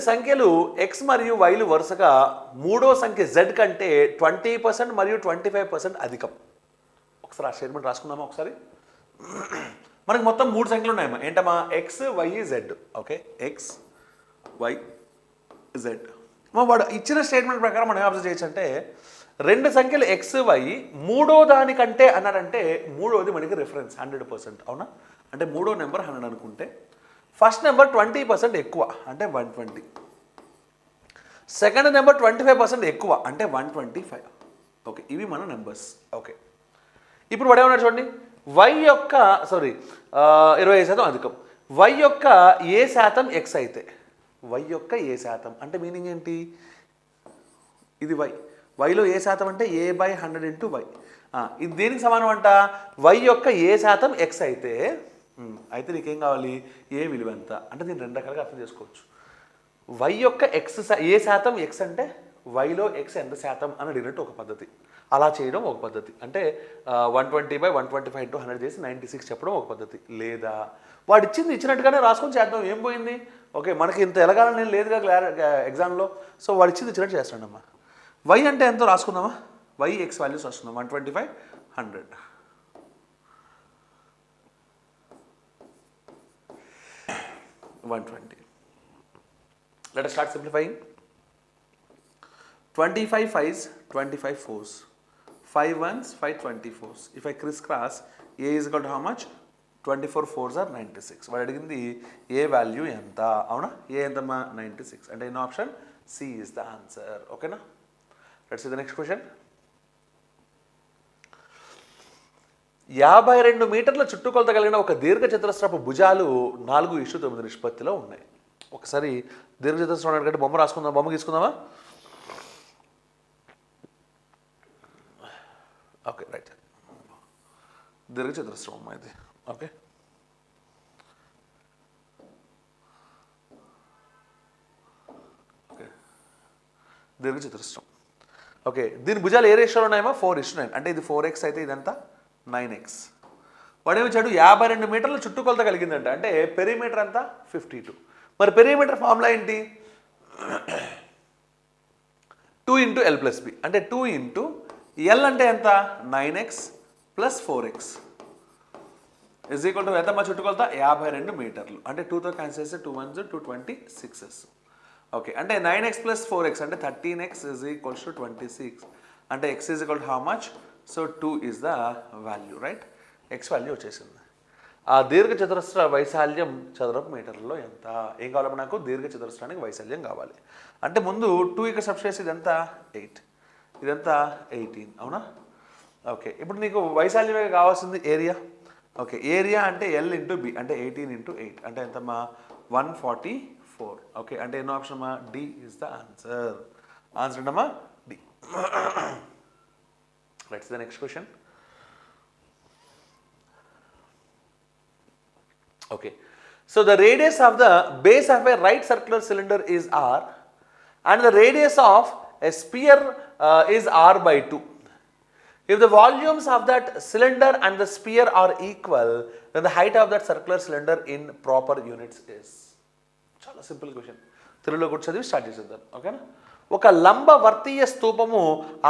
సంఖ్యలు ఎక్స్ మరియు వైలు వరుసగా మూడో సంఖ్య జెడ్ కంటే 20% మరియు 25% అధికం. ఒకసారి ఆ స్టేట్మెంట్ రాసుకుందామా ఒకసారి. మనకి మొత్తం 3 సంఖ్యలు ఉన్నాయమ్మా. ఏంటమ్మా? X, y, z. Okay, x, y, z. వాడు ఇచ్చిన స్టేట్మెంట్ ప్రకారం మనం అబ్జర్వ్ చేయొచ్చు అంటే 2 సంఖ్యలు ఎక్స్, వై మూడో దానికంటే అన్నాడంటే మూడోది మనకి రిఫరెన్స్ 100%. అవునా? అంటే మూడో నెంబర్ 100 అనుకుంటే ఫస్ట్ నెంబర్ 20% ఎక్కువ అంటే 120. సెకండ్ నెంబర్ 25% ఎక్కువ అంటే 125. ఓకే, ఇవి మన నెంబర్స్. ఓకే, ఇప్పుడు వాడు ఏమన్నాడు చూడండి. వై యొక్క 25% అధికం. వై యొక్క ఏ శాతం ఎక్స్ అయితే, వై యొక్క ఏ శాతం అంటే మీనింగ్ ఏంటి? ఇది వై, వైలో ఏ శాతం అంటే ఏ బై 100 ఇంటూ వై. ఇది దేనికి సమానం అంట? వై యొక్క ఏ శాతం ఎక్స్ అయితే అయితే నీకేం కావాలి? ఏ విలువ ఎంత అంటే దీన్ని 2 రకాలుగా అర్థం చేసుకోవచ్చు. వై యొక్క ఎక్స్ ఏ శాతం ఎక్స్ అంటే వైలో ఎక్స్ ఎంత శాతం అని అడిగినట్టు ఒక పద్ధతి, అలా చేయడం ఒక పద్ధతి. అంటే 120/125 ఇంటూ 100 చేసి 96 చెప్పడం ఒక పద్ధతి. లేదా వాడు ఇచ్చినట్టుగానే రాసుకొని చేద్దాం, ఏం పోయింది? ఓకే, మనకి ఇంత ఎలగాలని నేను లేదుగా ఎగ్జామ్లో. సో వాడు ఇచ్చినట్టు చేస్తాడమ్మా. వై అంటే ఎంతో రాసుకుందామా? వై ఎక్స్ వాల్యూస్ రాసుకుందాం. 125, 100. Let us start simplifying. 25 5s, 25 4s, 5 1s, 5 24s. If I crisscross, a is equal to how much? 24 4s are 96. వాడు అడిగింది ఏ వాల్యూ ఎంత? అవునా? ఏ ఎంతమ్మా? 96. అంటే in option C is the answer. ఓకేనా? Let's see the next question. 52 మీటర్ల చుట్టుకొలత కలిగిన ఒక దీర్ఘచతురస్రపు భుజాలు 4:9 నిష్పత్తిలో ఉన్నాయి. ఒకసారి దీర్ఘచతురస్రం అంటే బొమ్మ రాసుకుందాం. బొమ్మ గీసుకుందామా? Okay, right. దీర్ఘచతురస్రం అమ్మా ఇది. ఓకే, ఓకే, దీర్ఘచతురస్రం. ఓకే, దీని భుజాలు ఏ రేషియోలో ఉన్నాయమ్మా? 4:9. అంటే ఇది 4x అయితే ఇదంతా 9x. వాడు ఏమిచ్చాడు? 52 మీటర్ల చుట్టుకొలత కలిగిందంట. అంటే పెరిమీటర్ అంతా 52. మరి పెరిమీటర్ ఫార్ములా ఏంటి? 2 ఇంటూ ఎల్ ప్లస్ బి. అంటే 2 ఇంటూ ఎల్ అంటే ఎంత? 9x plus 4x is equal to ఎంతమ్మా చుట్టుకొలత? 52 మీటర్లు. అంటే 2తో క్యాన్సిల్ చేస్తే 2 1s 2 26. ఓకే, అంటే 9x ప్లస్ 4x అంటే 13x ఇజ్ ఈక్వల్స్ టు 26. అంటే x is equal to how much? So 2 is the value, right? x value వచ్చేసింది. ఆ దీర్ఘచతురస్ర వైశాల్యం చదరపు మీటర్లలో ఎంత? ఏం కావాలమ్మా నాకు? దీర్ఘచతురస్రానికి వైశాల్యం కావాలి. అంటే ముందు 2 ఇక్కడ సబ్స్ట్రేట్ ఇదంతా 8, ఇదంతా 18. అవునా? ఓకే, ఇప్పుడు నీకు వైశాల్యమే కావాల్సింది ఏరియా. ఓకే, ఏరియా అంటే ఎల్ ఇంటూ బి అంటే 18 ఇంటూ 8 అంటే ఎంతమ్మా? 144. ఓకే, అంటే ఎన్నో ఆప్షన్ అమ్మా? D is the answer. Answer ఏంటమ్మా? D. Let's the next question. Okay, so the radius of the base of a right circular cylinder is r and the radius of a sphere is r by 2. If the volumes of that cylinder and the sphere are equal, then the height of that circular cylinder in proper units is. చాలా simple question. తెలుగులో కూడా చదివి start చేసేద్దాం. ఓకేనా? ఒక లంబ వర్తీయ స్తూపము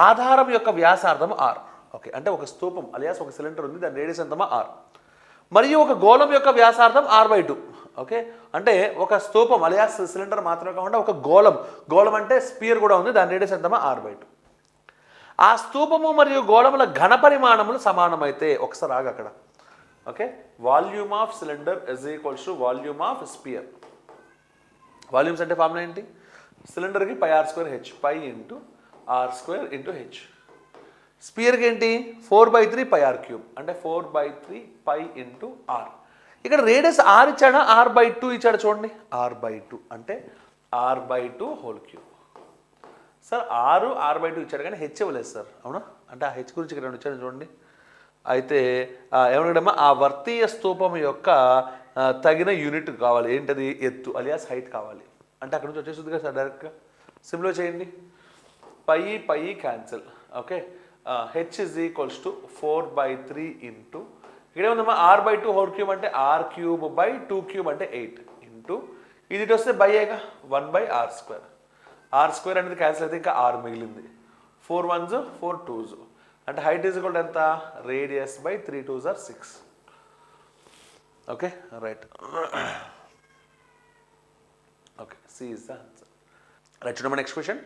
ఆధారం యొక్క వ్యాసార్థం r. ఓకే, అంటే ఒక స్తూపం అలియాస్ ఒక సిలిండర్ ఉంది, దాని రేడియస్ ఎంతమా? r. మరియు ఒక గోళం యొక్క వ్యాసార్థం r/2. ఓకే, అంటే ఒక స్తూపం అలియాస్ సిలిండర్ మాత్రమే కాకుండా ఒక గోళం అంటే స్పియర్ కూడా ఉంది, దాని రేడియస్ ఎంతమా? r/2. ఆ స్తూపము మరియు గోళముల ఘన పరిమాణములు సమానమైతే ఒకసారి ఆగు అక్కడ. Okay, volume of cylinder is equals to volume of sphere. Volumes అంటే ఫార్ములా ఏంటి? సిలిండర్కి πr²h, π into r² into h. స్పియర్కి ఏంటి? 4/3 πr³ అంటే 4/3 π ఇంటూ r. ఇక్కడ రేడియస్ r ఇచ్చాడా? r/2 ఇచ్చాడు చూడండి. r/2 అంటే r/2 whole cube. Sir r/2 ఇచ్చాడు కానీ హెచ్ ఇవ్వలేదు సార్. అవునా? అంటే ఆ హెచ్ గురించి ఇక్కడ ఇచ్చాడు చూడండి. అయితే ఏమన్నాడమ్మా? ఆ వర్తీయ స్తూపం యొక్క తగిన యూనిట్ కావాలి. ఏంటది? ఎత్తు అలియాస్ హైట్ కావాలి. అంటే అక్కడ నుంచి వచ్చేస్తుంది కదా సార్. డైరెక్ట్గా సింప్లిఫై చేయండి. Pi cancel. Okay, h is equals to 4/3 into ఇక్కడ ఏముందమ్మా? r/2 హోల్ క్యూబ్ అంటే r³ బై 2³ అంటే 8 ఇంటూ ఇది ఇటు వస్తే బై ఏగా 1/r². r² అనేది క్యాన్సిల్ అయితే ఇంకా r మిగిలింది. 4 1s 4 2s అంటే హైట్ ఈజ్ ఈక్వల్ ఎంత, radius by 3 2s are 6. Okay right. Okay C is the answer. Right, చూడమ్మా next question.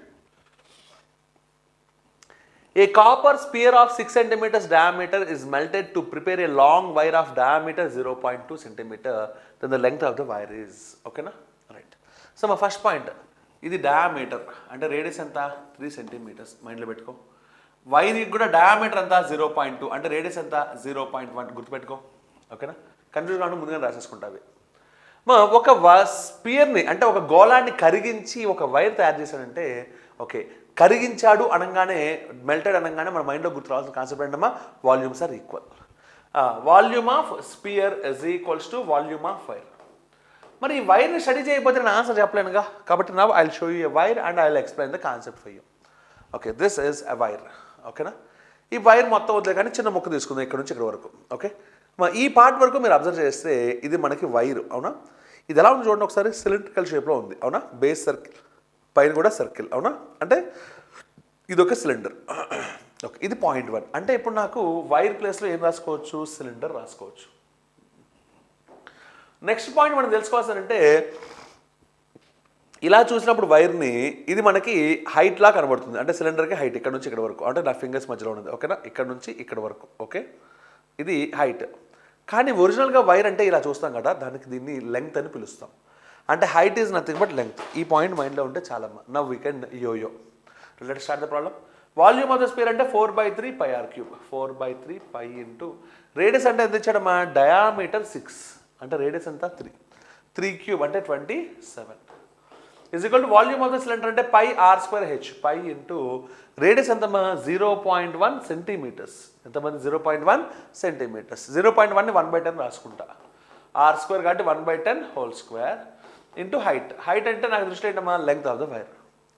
A copper sphere of 6 centimeters diameter is melted to prepare a long wire of diameter 0.2 centimeter. Then the length of the wire is. ఓకేనా right. So మా first point, ఇది diameter అంటే radius ఎంత 3 centimetres మైండ్లో పెట్టుకో. వైర్కి కూడా diameter ఎంత 0.2 అంటే రేడియస్ ఎంత 0.1 గుర్తుపెట్టుకో. ఓకేనా, కన్ఫ్యూజ్ కాకుండా ముందుగా రాసేసుకుంటావి. ఒక స్పియర్ని అంటే ఒక గోళాన్ని కరిగించి ఒక వైర్ తయారు చేశాడంటే, ఓకే కరిగించాడు అనగానే, మెల్టెడ్ అనగానే మన మైండ్లో గుర్తు రావాల్సిన కాన్సెప్ట్ ఏంటమ్మా, volumes are equal. Volume of sphere is equals to volume of wire. మరి ఈ వైర్ని స్టడీ చేయకపోతే నేను ఆన్సర్ చెప్పలేనుగా, కాబట్టి now I will show you a wire and I will explain the concept for you. Okay, this is a wire. ఓకేనా, ఈ wire మొత్తం వదిలే కానీ చిన్న ముక్క తీసుకుందాం ఇక్కడ నుంచి ఇక్కడ వరకు. ఓకే, ఈ పార్ట్ వరకు మీరు అబ్జర్వ్ చేస్తే ఇది మనకి వైర్, అవునా. ఇది ఎలా ఉంది చూడండి ఒకసారి, సిలిండ్రికల్ షేప్లో ఉంది, అవునా. బేస్ సర్కిల్, పైన కూడా సర్కిల్, అవునా. అంటే ఇది ఒక సిలిండర్. ఓకే, ఇది 0.1 అంటే ఇప్పుడు నాకు వైర్ ప్లేస్లో ఏం రాసుకోవచ్చు, సిలిండర్ రాసుకోవచ్చు. నెక్స్ట్ పాయింట్ మనం తెలుసుకోవాల్సిందంటే, ఇలా చూసినప్పుడు వైర్ని ఇది మనకి హైట్ లా కనబడుతుంది. అంటే సిలిండర్కి హైట్ ఇక్కడ నుంచి ఇక్కడ వరకు, అంటే నా ఫింగర్స్ మధ్యలో ఉన్నది. ఓకేనా, ఇక్కడ నుంచి ఇక్కడ వరకు. ఓకే, ఇది హైట్. కానీ ఒరిజినల్గా వైర్ అంటే ఇలా చూస్తాం కదా, దానికి దీన్ని లెంగ్త్ అని పిలుస్తాం. అంటే height is nothing but length. ఈ పాయింట్ మైండ్లో ఉంటే చాలమ్మా. నవ్ వీ కెన్ యోయో. Let's start the problem. Volume of the sphere అంటే 4/3 πr³ 4/3 π ఇంటూ రేడియస్ అంటే ఎంత ఇచ్చాడమ్మా, డయామీటర్ 6 అంటే రేడియస్ ఎంత 3³ అంటే 27 is equal to volume of the cylinder అంటే πr²h π ఇంటూ రేడియస్ ఎంతమ్మా 0.1 సెంటీమీటర్స్. ఎంతమంది 0.1 సెంటీమీటర్స్. 0.1ని 1/10 రాసుకుంటా. r² కాబట్టి 1/10 whole square into height. Height అంటే నాకు దృష్టి ఏంటమ్మా, length of the wire.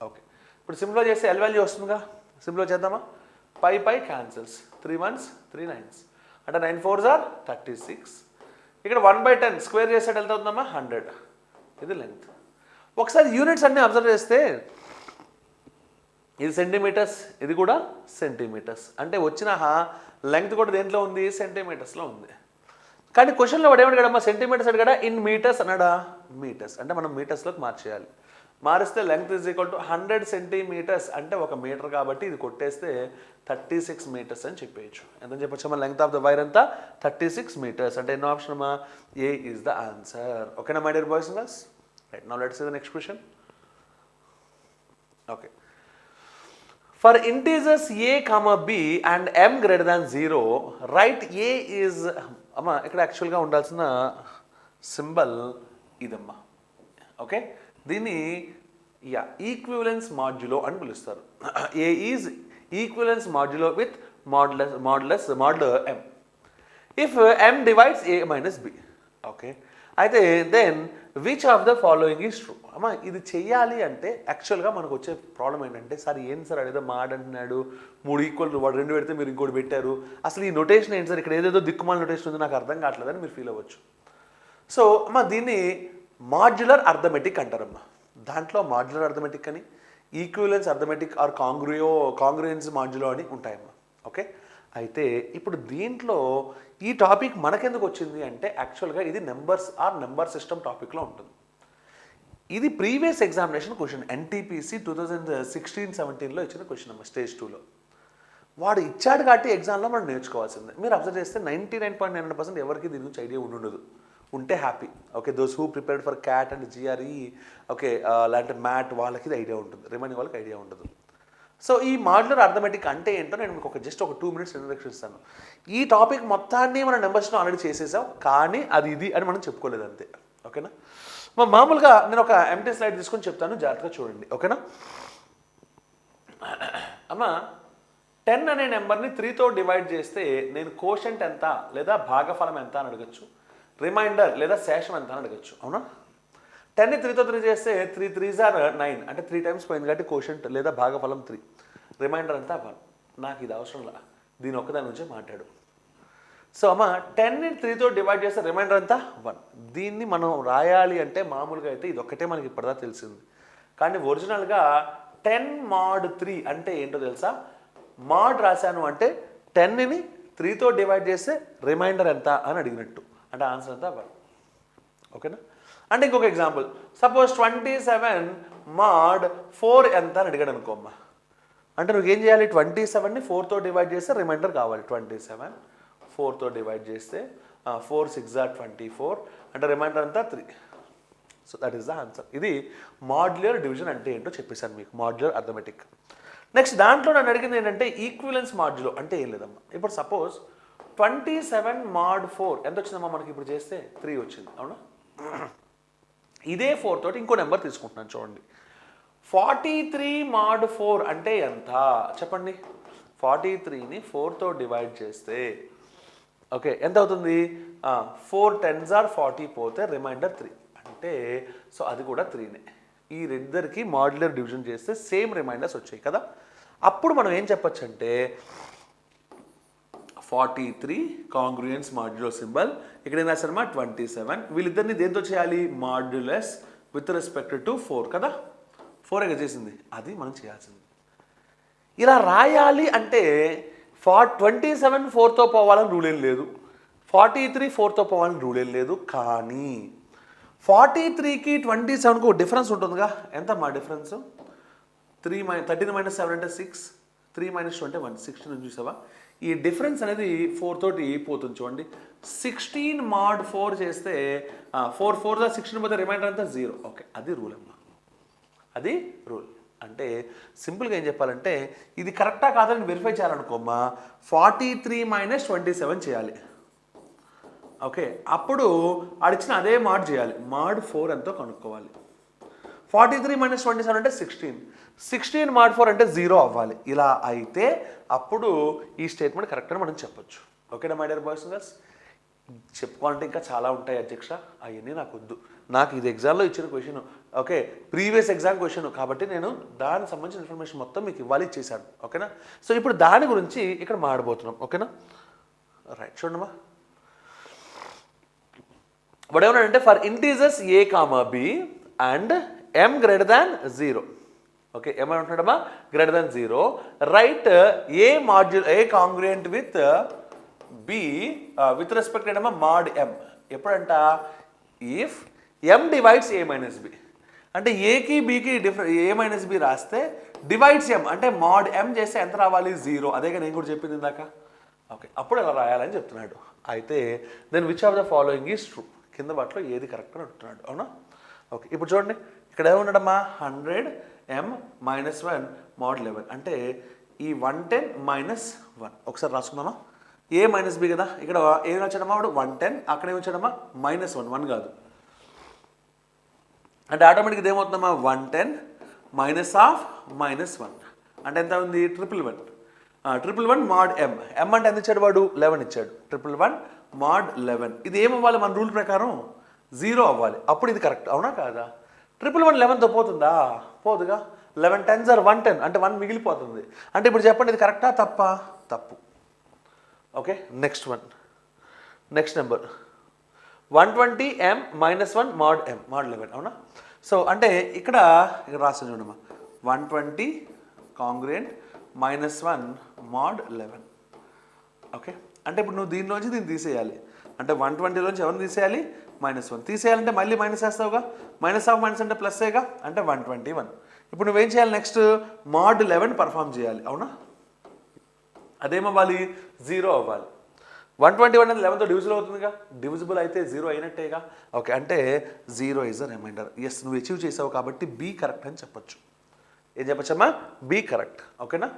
Okay, ఇప్పుడు సింపుల్గా చేస్తే ఎల్ వాల్యూ వస్తుందిగా, సింపుల్గా చేద్దామా. పై క్యాన్సిల్స్, 3 1s 3 9s అంటే 9 4s are 36. ఇక్కడ 1/10 స్క్వేర్ చేసేట ఎంత అవుతుందమ్మా 100. ఇది లెంగ్త్. ఒకసారి యూనిట్స్ అన్నీ అబ్జర్వ్ చేస్తే ఇది సెంటీమీటర్స్, ఇది కూడా సెంటీమీటర్స్. అంటే వచ్చిన లెంగ్త్ కూడా దేంట్లో ఉంది, సెంటీమీటర్స్లో ఉంది. కానీ క్వశ్చన్లో వాడు ఏమన్నా అమ్మా, సెంటీమీటర్స్ అడిగాడా, ఇన్ మీటర్స్ అన్నాడా, మీటర్స్. అంటే మనం మీటర్స్లోకి మార్చేయాలి. మారిస్తే length is equal to 100 centimetres అంటే 1 మీటర్. కాబట్టి ఇది కొట్టేస్తే 36 మీటర్స్ అని చెప్పేయచ్చు. ఎంత చెప్పొచ్చమ్మా, లెంగ్త్ ఆఫ్ ద వైర్ అంతా 36 మీటర్స్. అంటే ఎన్నో ఆప్షన్ అమ్మా, ఏ ఈజ్ ద ఆన్సర్. ఓకేనా my dear boys and girls. Right, now let's see the next question. Okay, for integers a, b and m greater than 0 right a is అమ్మా ఇక్కడ యాక్చువల్గా ఉండాల్సిన symbol ఇదమ్మా. Okay, దీన్ని equivalence modulo అని పిలుస్తారు. A is equivalence modulo with modulo m if m divides a minus b. Okay, అయితే then which of the following is true. అమ్మా ఇది చెయ్యాలి అంటే యాక్చువల్గా మనకు వచ్చే ప్రాబ్లం ఏంటంటే, సార్ ఏంటి సార్ అదేదో మాడ్ అంటున్నాడు, 3 ఈక్వల్ వాడు 2 పెడితే మీరు ఇంకోటి పెట్టారు, అసలు ఈ నొటేషన్ ఏంటి సార్, ఇక్కడ ఏదేదో దిక్కుమాల నొటేషన్ ఉంది నాకు అర్థం కావట్లేదని మీరు ఫీల్ అవ్వచ్చు. సో అమ్మా దీన్ని మాడ్యులర్ అర్థమెటిక్ అంటారమ్మా. దాంట్లో మాడ్యులర్ అర్థమెటిక్ అని, equivalence arithmetic or congruence modulo అని ఉంటాయమ్మా. ఓకే, అయితే ఇప్పుడు దీంట్లో ఈ టాపిక్ మనకెందుకు వచ్చింది అంటే, యాక్చువల్గా ఇది నెంబర్ సిస్టమ్ టాపిక్లో ఉంటుంది. ఇది ప్రీవియస్ ఎగ్జామినేషన్ క్వశ్చన్, ఎన్టీపీసీ 2016-17లో ఇచ్చిన క్వశ్చన్ అమ్మ, స్టేజ్ 2లో. వాడు ఇచ్చాడు కాబట్టి ఎగ్జామ్లో మనం నేర్చుకోవాల్సిందే. మీరు అబ్జర్వ్ చేస్తే 99.9% ఎవరికి దీని గురించి ఐడియా ఉండదు. ఉంటే happy. Okay, those who prepared for cat and GRE, okay లాంటి మ్యాట్ వాళ్ళకి ఇది ఐడియా ఉంటుంది, రిమైనింగ్ వాళ్ళకి ఐడియా ఉండదు. సో ఈ మాడ్యులర్ అర్థమెటిక్ అంటే ఏంటో నేను మీకు జస్ట్ ఒక 2 minutes ఇంట్రడక్షన్ ఇస్తాను. ఈ టాపిక్ మొత్తాన్ని మనం నెంబర్స్లో ఆల్రెడీ చేసేసాం, కానీ అది ఇది అని మనం చెప్పుకోలేదు అంతే. ఓకేనా, మామూలుగా నేను ఒక ఎంటీ స్లైడ్ తీసుకొని చెప్తాను, జాగ్రత్తగా చూడండి. ఓకేనా అమ్మా, 10 అనే నెంబర్ని 3తో డివైడ్ చేస్తే నేను కోషంట్ ఎంత లేదా భాగఫలం ఎంత అని అడగచ్చు, రిమైండర్ లేదా శేషం ఎంత అని అడగచ్చు. అవునా, 10ని 3తో 3 చేస్తే 3 3s are 9 అంటే 3 times పోయింది కాబట్టి కోషంట్ లేదా భాగఫలం 3, రిమైండర్ అంతా 1. నాకు ఇది అవసరం లా, దీని ఒక్కదాని నుంచే మాట్లాడు. సో అమ్మ 10ని 3తో డివైడ్ చేస్తే రిమైండర్ అంతా 1. దీన్ని మనం రాయాలి అంటే మామూలుగా అయితే ఇది ఒక్కటే మనకి ఇప్పటిదా తెలిసింది. కానీ ఒరిజినల్గా 10 mod 3 అంటే ఏంటో తెలుసా? మాడ్ రాశాను అంటే 10ని 3తో డివైడ్ చేస్తే రిమైండర్ ఎంత అని అడిగినట్టు, అంటే ఆన్సర్ అంతా 1. ఓకేనా? అంటే ఇంకొక ఎగ్జాంపుల్, సపోజ్ 27 mod 4 ఎంత అని అడిగాడు అనుకోమ్మా. అంటే నువ్వేం చేయాలి? 27ని 4తో డివైడ్ చేస్తే రిమైండర్ కావాలి. 27 4తో డివైడ్ చేస్తే 4 6 24, అంటే రిమైండర్ అంతా 3. So that is the answer. ఇది మాడ్యులర్ డివిజన్ అంటే ఏంటో చెప్పేశాను మీకు, మాడ్యులర్ అర్థమెటిక్. నెక్స్ట్ దాంట్లో నన్ను అడిగింది ఏంటంటే ఈక్విలెన్స్ మాడ్యులో అంటే ఏం లేదమ్మా. ఇప్పుడు సపోజ్ 27 mod 4 ఎంత వచ్చిందమ్మా మనకి? ఇప్పుడు చేస్తే 3 వచ్చింది, అవునా? ఇదే 4 తోటి ఇంకో నెంబర్ తీసుకుంటున్నాను చూడండి. 43 mod 4 అంటే ఎంత చెప్పండి? 43ని 4తో డివైడ్ చేస్తే ఓకే ఎంత అవుతుంది? 4 10s are 40 పోతే రిమైండర్ 3, అంటే సో అది కూడా 3నే. ఈ రెండరికి మాడ్యులర్ డివిజన్ చేస్తే సేమ్ రిమైండర్స్ వచ్చాయి కదా. అప్పుడు మనం ఏం చెప్పొచ్చు అంటే 43 కాంగ్రుయెన్స్ మాడ్యులో సింబల్, ఇక్కడ ఏం రాశారమ్మా 27. వీళ్ళిద్దరిని దేంతో చేయాలి? మాడ్యులస్ విత్ రెస్పెక్ట్ టు 4 కదా. 4 చేసింది, అది మనం చేయాల్సింది. ఇలా రాయాలి అంటే 27 4తో పోవాలని రూల్ ఏం లేదు, 43 4తో పోవాలని రూల్ ఏం లేదు. కానీ 43కి 27కు ఒక డిఫరెన్స్ ఉంటుందిగా. ఎంత మా డిఫరెన్స్? 13 - 7 అంటే 6, 3 - 2 అంటే 1, 16 చూసావా? ఈ డిఫరెన్స్ అనేది 4 తోటి పోతుంది చూడండి. 16 mod 4 చేస్తే 4 4 16 పోతే రిమైండర్ అంతా 0. ఓకే, అది రూల్ అమ్మా, అది రూల్. అంటే సింపుల్గా ఏం చెప్పాలంటే ఇది కరెక్టా కాదని వెరిఫై చేయాలనుకోమ్మా, 43 - 27 చేయాలి. ఓకే, అప్పుడు ఆడిచ్చిన అదే మాడ్ చేయాలి. మాడ్ 4 ఎంతో కనుక్కోవాలి. 43 - 27 అంటే 16, 16 mod 4 అంటే 0 అవ్వాలి. ఇలా అయితే అప్పుడు ఈ స్టేట్మెంట్ కరెక్ట్ అని మనం చెప్పొచ్చు. ఓకేనా my dear boys and girls? చెప్పుకోవాలంటే ఇంకా చాలా ఉంటాయి అధ్యక్ష, అవన్నీ నాకు వద్దు. నాకు ఇది ఎగ్జామ్లో ఇచ్చిన question, okay previous exam question, కాబట్టి నేను దానికి సంబంధించిన ఇన్ఫర్మేషన్ మొత్తం మీకు ఇవ్వాలి ఇచ్చేసాను. ఓకేనా? సో ఇప్పుడు దాని గురించి ఇక్కడ మాడబోతున్నాం. ఓకేనా? రైట్, చూడమ్మా. వాడు ఏమన్నాడంటే for integers a, b and m greater than 0. Okay, ఏమంటున్నాడమ్మా? Greater than 0 right a modulo a congruent with b with respect ఏమమ్మా మాడ్ m. ఎప్పుడంట? If m divides a - b. అంటే ఏకి బీకి a - b రాస్తే డివైడ్స్ m అంటే mod m చేస్తే ఎంత రావాలి? 0. అదేగా నేను కూడా చెప్పింది ఇందాక. ఓకే, అప్పుడు ఎలా రాయాలని చెప్తున్నాడు. అయితే then which of the following is true? కింద వాటిలో ఏది కరెక్ట్ అని అంటున్నాడు, అవునా? ఓకే, ఇప్పుడు చూడండి ఇక్కడ ఏమున్నాడమ్మా? 100 m - 1 mod 11 అంటే ఈ 110 - 1 ఒకసారి రాసుకుందామా? a - b కదా. ఇక్కడ ఏం వచ్చాడమ్మా వాడు? 110, అక్కడ ఏమి వచ్చాడమ్మా? -1, 1 కాదు. అంటే ఆటోమేటిక్గా ఏమవుతుందమ్మా? 110 మైనస్ ఆఫ్ -1 అంటే ఎంత ఉంది? 111. 111 mod m. m అంటే ఎంత ఇచ్చాడు వాడు? 11 ఇచ్చాడు. 111 mod 11. ఇది ఏమవ్వాలి మన రూల్ ప్రకారం? 0 అవ్వాలి. అప్పుడు ఇది కరెక్ట్, అవునా కాదా? 111 11తో పోతుందా? పోదుగా. 11 10s are 110 అంటే 1 మిగిలిపోతుంది. అంటే ఇప్పుడు చెప్పండి ఇది కరెక్టా తప్పా? తప్పు. Okay, next one, next number 120 m - 1 mod m mod 11, అవునా? సో అంటే ఇక్కడ రాస్తాను చూడమ్మా, 120 కాంగ్రుయెంట్ -1 mod 11. ఓకే, అంటే ఇప్పుడు నువ్వు దీనిలోంచి దీన్ని తీసేయాలి. అంటే 120లోంచి ఎవరిని తీసేయాలి? -1 తీసేయాలంటే మళ్ళీ మైనస్ వేస్తావుగా. మైనస్ ఆఫ్ మైనస్ అంటే ప్లస్సేగా, అంటే 121. ఇప్పుడు నువ్వేం చేయాలి? నెక్స్ట్ mod 11 పర్ఫామ్ చేయాలి, అవునా? అదేమవ్వాలి? 0 అవ్వాలి. 121 అనేది 11తో డివిజిబుల్ అవుతుందిగా. డివిజిబుల్ అయితే 0 అయినట్టేగా. ఓకే, అంటే 0 ఈజ్ అ రిమైండర్. ఎస్, నువ్వు అచీవ్ చేసావు కాబట్టి బి కరెక్ట్ అని చెప్పొచ్చు. ఏం చెప్పచ్చమ్మా? B correct. ఓకేనా?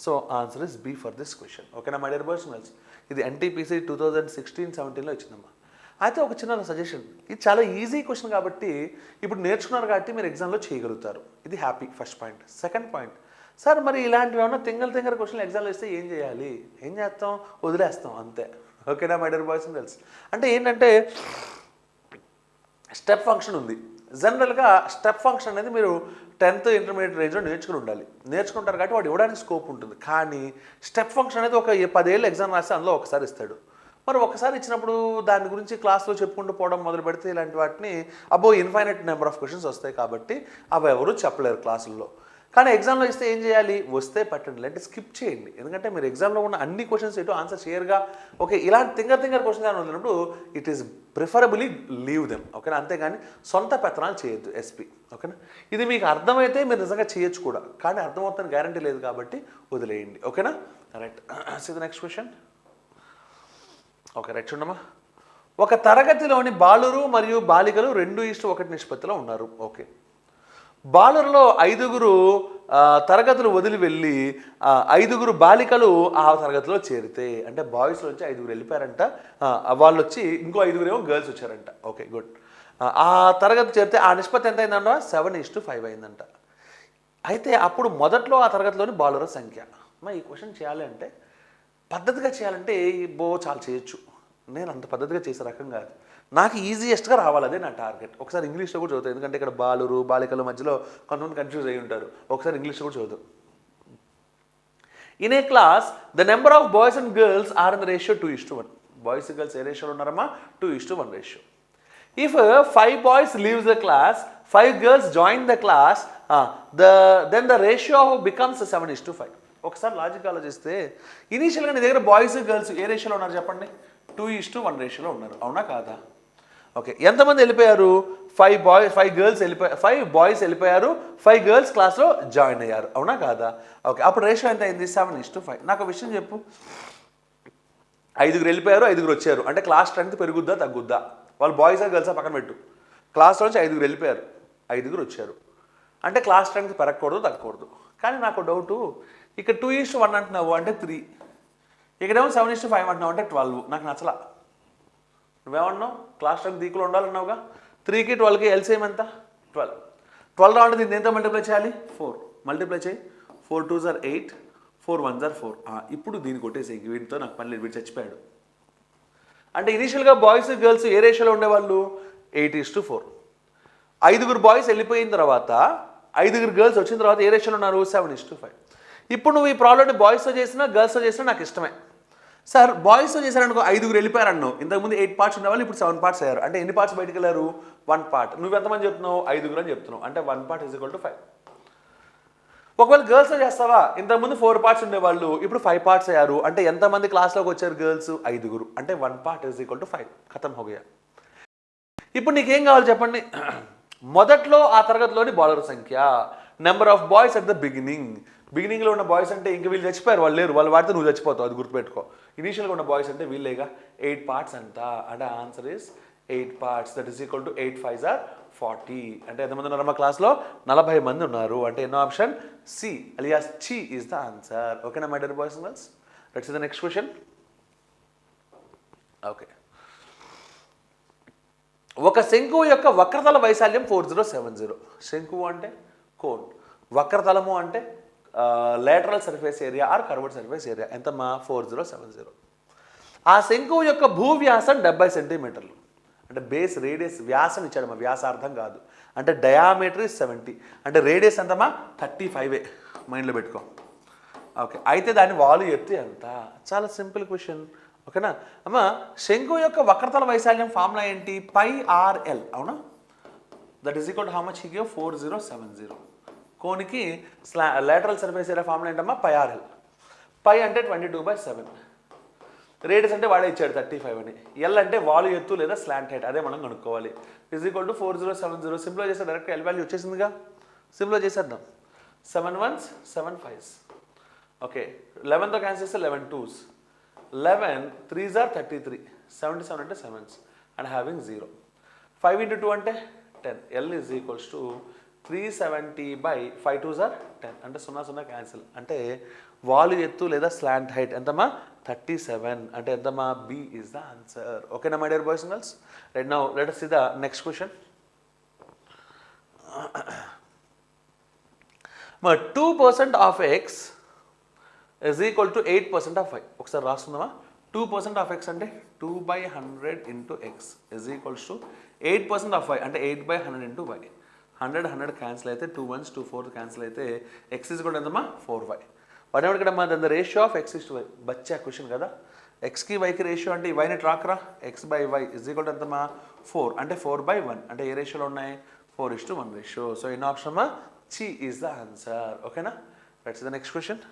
So answer is B for this question. ఓకేనా my dear boys and girls? ఇది NTPC 2016-17లో ఇచ్చిందమ్మా. అయితే ఒక చిన్న సజెషన్, ఇది చాలా ఈజీ క్వశ్చన్ కాబట్టి ఇప్పుడు నేర్చుకున్నారు కాబట్టి మీరు ఎగ్జామ్లో చేయగలుగుతారు. ఇది happy first point. Second point, sir మరి ఇలాంటివి ఏమన్నా తింగర క్వశ్చన్లు ఎగ్జామ్లో ఇస్తే ఏం చేయాలి? ఏం చేస్తాం? వదిలేస్తాం అంతే. ఓకేనా my dear boys and girls? అంటే ఏంటంటే స్టెప్ ఫంక్షన్ ఉంది. జనరల్గా స్టెప్ ఫంక్షన్ అనేది మీరు 10th ఇంటర్మీడియట్ రేంజ్లో నేర్చుకుని ఉండాలి. నేర్చుకుంటారు కాబట్టి వాడు ఇవ్వడానికి స్కోప్ ఉంటుంది. కానీ స్టెప్ ఫంక్షన్ అనేది ఒక 10 ఏళ్ళు ఎగ్జామ్ రాస్తే అందులో ఒకసారి ఇస్తాడు. మరి ఒకసారి ఇచ్చినప్పుడు దాని గురించి క్లాస్లో చెప్పుకుంటూ పోవడం మొదలు పెడితే ఇలాంటి వాటిని అబో ఇన్ఫైనైట్ నెంబర్ ఆఫ్ క్వశ్చన్స్ వస్తాయి కాబట్టి అవి ఎవరు చెప్పలేరు క్లాసుల్లో. కానీ ఎగ్జామ్లో ఇస్తే ఏం చేయాలి, వస్తే పట్టండి, లేదంటే స్కిప్ చేయండి. ఎందుకంటే మీరు ఎగ్జామ్లో ఉన్న అన్ని క్వశ్చన్స్ ఎటు ఆన్సర్ చేయరుగా. ఓకే, ఇలాంటి తింగర్ క్వశ్చన్స్ అని ఉన్నప్పుడు it is preferably leave them. ఓకేనా, అంతేగాని సొంత పెత్తనాలు చేయొద్దు ఎస్పీ. ఓకేనా, ఇది మీకు అర్థమైతే మీరు నిజంగా చేయొచ్చు కూడా, కానీ అర్థమవుతుందని గ్యారంటీ లేదు కాబట్టి వదిలేయండి. ఓకేనా, right. See the next question. Okay, right, చూడమ్మా. ఒక తరగతిలోని బాలురు మరియు బాలికలు 2:1 నిష్పత్తిలో ఉన్నారు. ఓకే, బాలురులో 5 తరగతులు వదిలి వెళ్ళి 5 బాలికలు ఆ తరగతిలో చేరితే, అంటే బాయ్స్లో వచ్చి 5 వెళ్ళిపోయారంట, వాళ్ళు వచ్చి ఇంకో 5 ఏమో గర్ల్స్ వచ్చారంట. Okay, good. ఆ తరగతి చేరితే ఆ నిష్పత్తి ఎంత అయిందంట, 7:5 అయిందంట. అయితే అప్పుడు మొదట్లో ఆ తరగతిలోని బాలుర సంఖ్య. ఈ క్వశ్చన్ చేయాలి అంటే పద్ధతిగా చేయాలంటే చాలా చేయొచ్చు. నేను అంత పద్ధతిగా చేసే రకం కాదు, నాకు ఈజియెస్ట్గా రావాలి, అదే నా టార్గెట్. ఒకసారి ఇంగ్లీష్లో కూడా చదువుతాను, ఎందుకంటే ఇక్కడ బాలురు బాలికల మధ్యలో కొంతమంది కన్ఫ్యూజ్ అయ్యి ఉంటారు. ఒకసారి ఇంగ్లీష్లో కూడా చదువు. In a class the number of boys and girls are in the ratio 2:1. Boys girls ఏ రేషియోలో ఉన్నారమ్మా, 2:1 ratio. If 5 boys leaves the class, 5 girls join the class, then the ratio becomes 7:5. ఒకసారి లాజిక్ ఆలోచిస్తే ఇనీషియల్గా నీ దగ్గర బాయ్స్ గర్ల్స్ ఏ రేషియోలో ఉన్నారు చెప్పండి, 2:1 రేషియోలో ఉన్నారు, అవునా కాదా? ఓకే, ఎంతమంది వెళ్ళిపోయారు, 5 బాయ్స్ వెళ్ళిపోయారు, 5 గర్ల్స్ క్లాస్లో జాయిన్ అయ్యారు, అవునా కాదా? ఓకే, అప్పుడు రేషియో ఎంత అయింది, 7:5. నాకు ఒక విషయం చెప్పు, 5 వెళ్ళిపోయారు, 5 వచ్చారు, అంటే క్లాస్ స్ట్రెంత్ పెరుగుద్దా తగ్గుద్దా? వాళ్ళు బాయ్స్ ఆ గర్ల్స్ పక్కన పెట్టు, క్లాస్లో నుంచి 5 వెళ్ళిపోయారు, 5 వచ్చారు, అంటే క్లాస్ స్ట్రెంత్ పెరగకూడదు తగ్గకూడదు. కానీ నాకు డౌటు, ఇక్కడ 2:1 అంటున్నావు అంటే 3, ఇక్కడేమో 7:5 అంటున్నావు అంటే 12. నాకు నచ్చలా. నువ్వేమన్నావు, క్లాస్ స్ట్రెంత్ ఈక్వల్ ఉండాలన్నావుగా. 3కి 12కి ఎల్సిఎం ఎంత, 12. 12 రావంటే దీన్ని ఎంత మల్టిప్లై చేయాలి, 4 మల్టిప్లై చేయి. 4 2s are 8, 4 1s are 4. ఇప్పుడు దీన్ని కొట్టేసి వీటితో నాకు పని లేదు, వీడు చచ్చిపోయాడు. అంటే ఇనీషియల్గా బాయ్స్ గర్ల్స్ ఏ రేషియోలో ఉండేవాళ్ళు, 8:4. 5 బాయ్స్ వెళ్ళిపోయిన తర్వాత 5 గర్ల్స్ వచ్చిన తర్వాత ఏ రేషియోలో ఉన్నారు, 7:5. ఇప్పుడు నువ్వు ఈ ప్రాబ్లమ్ని బాయ్స్తో చేసినా గర్ల్స్తో చేసినా నాకు ఇష్టమే. సార్ బాయ్స్తో చేశారనుకో, 5 వెళ్ళిపోయారన్నావు, ఇంతకుముందు 8 పార్ట్స్ ఉండేవాళ్ళు, ఇప్పుడు 7 పార్ట్స్ అయ్యారు, అంటే ఎన్ని పార్ట్స్ బయటకు వెళ్ళారు, 1 పార్ట్. నువ్వు ఎంతమంది చెప్తున్నావు, 5 అని చెప్తున్నావు, అంటే 1 part = 5. ఒకవేళ గర్ల్స్తో చేస్తావా, ఇంతకుముందు 4 పార్ట్స్ ఉండేవాళ్ళు, ఇప్పుడు 5 పార్ట్స్ అయ్యారు, అంటే ఎంతమంది క్లాస్లోకి వచ్చారు గర్ల్స్, 5, అంటే 1 part = 5. ఖతం హోగయా. ఇప్పుడు నీకేం కావాలి చెప్పండి, మొదట్లో ఆ తరగతిలోని బాలుర సంఖ్య, number of boys at the బిగినింగ్లో ఉన్న బాయ్స్ అంటే ఇంక వీళ్ళు చచ్చిపోయారు, వాళ్ళు లేరు, వాళ్ళు వాడితే నువ్వు చచ్చిపోతావు, అది గుర్తుపెట్టుకో. ఇనీషియల్గా ఉన్న బాయ్స్ అంటే వీళ్ళేగా, 8 parts అంట, అంటే answer is 8 parts, that is equal to 8 5s are 40. అంటే ఎంతమంది ఉన్నారమ్మా క్లాస్లో, 40 మంది ఉన్నారు, అంటే ఎన్నో ఆప్షన్, సి అలియాస్ చి ఈస్ ద ఆన్సర్. ఓకేనా my dear boys and girls, let's see the next question. Okay, ఒక శంకువు యొక్క వక్రతల వైశాల్యం 4070. శంకువు అంటే కోన్, వక్రతలము అంటే lateral surface area or curved surface area. ఎంతమ్మా, 4070. ఆ శంకువు యొక్క భూవ్యాసం 70 సెంటీమీటర్లు, అంటే బేస్ రేడియస్ వ్యాసం ఇచ్చాడమ్మా, వ్యాసార్థం కాదు. అంటే డయామీటర్ 70, అంటే రేడియస్ ఎంతమ్మా, 35. మైండ్లో పెట్టుకో. ఓకే, అయితే దాని వాలు ఎత్తు ఎంత, చాలా సింపుల్ క్వశ్చన్. ఓకేనా అమ్మ, శంకువు యొక్క వక్రతల వైశాల్యం ఫార్ములా ఏంటి, πRL, అవునా? That is equal to how much he give, 4070. కోనికి లేటరల్ సర్ఫేస్ ఏరియా ఫార్ములా ఏంటమ్మా, πRL. పై అంటే 22/7, రేడియస్ అంటే వాడే ఇచ్చాడు 35 అని, ఎల్ అంటే వాలు ఎత్తు లేదా స్లాంట్ హైట్, అదే మనం కనుక్కోవాలి. Is equal to 4070. సింప్లిఫై చేస్తే డైరెక్ట్ ఎల్ వాల్యూ వచ్చేసిందిగా, సింప్లిఫై చేసేద్దాం. 7 1s 7 5s. ఓకే, 11తో క్యాన్సిల్ చేస్తే 11 2s, 11 3s are 33, 77 అంటే 7s అండ్ హ్యావింగ్ 0. 5 into 2 అంటే 10. L is equals to 370/5 2s are 10, అంటే 0 0 క్యాన్సిల్, అంటే వాలు ఎత్తు లేదా స్లాంట్ హైట్ ఎంతమ్మా, 37, అంటే ఎంతమ్మా, బి ఈజ్ ద ఆన్సర్. ఓకేనా my dear boys and girls, right now let us see the next question. 2% of x is equal to 8% of y. ఒకసారి రాస్తుందామా, 2% of x అంటే 2/100 into x is equals to 8% of y అంటే 8/100 into y. 100 cancel అయితే 2 1s 2 4 cancel అయితే x is కూడా ఎంతమ్మా, 4y. What ever ఇక్కడ మా the ratio of x is to y. బచ్చా క్వశ్చన్ కదా, ఎక్స్కి వైకి రేషియో అంటే ఈ వైని ట్రాక్రా X by Y is equal to ఎంతమా 4 అంటే 4/1 అంటే ఏ రేషియోలో ఉన్నాయి 4:1 ratio. So in option C is the answer. ఓకేనా, let's the next question.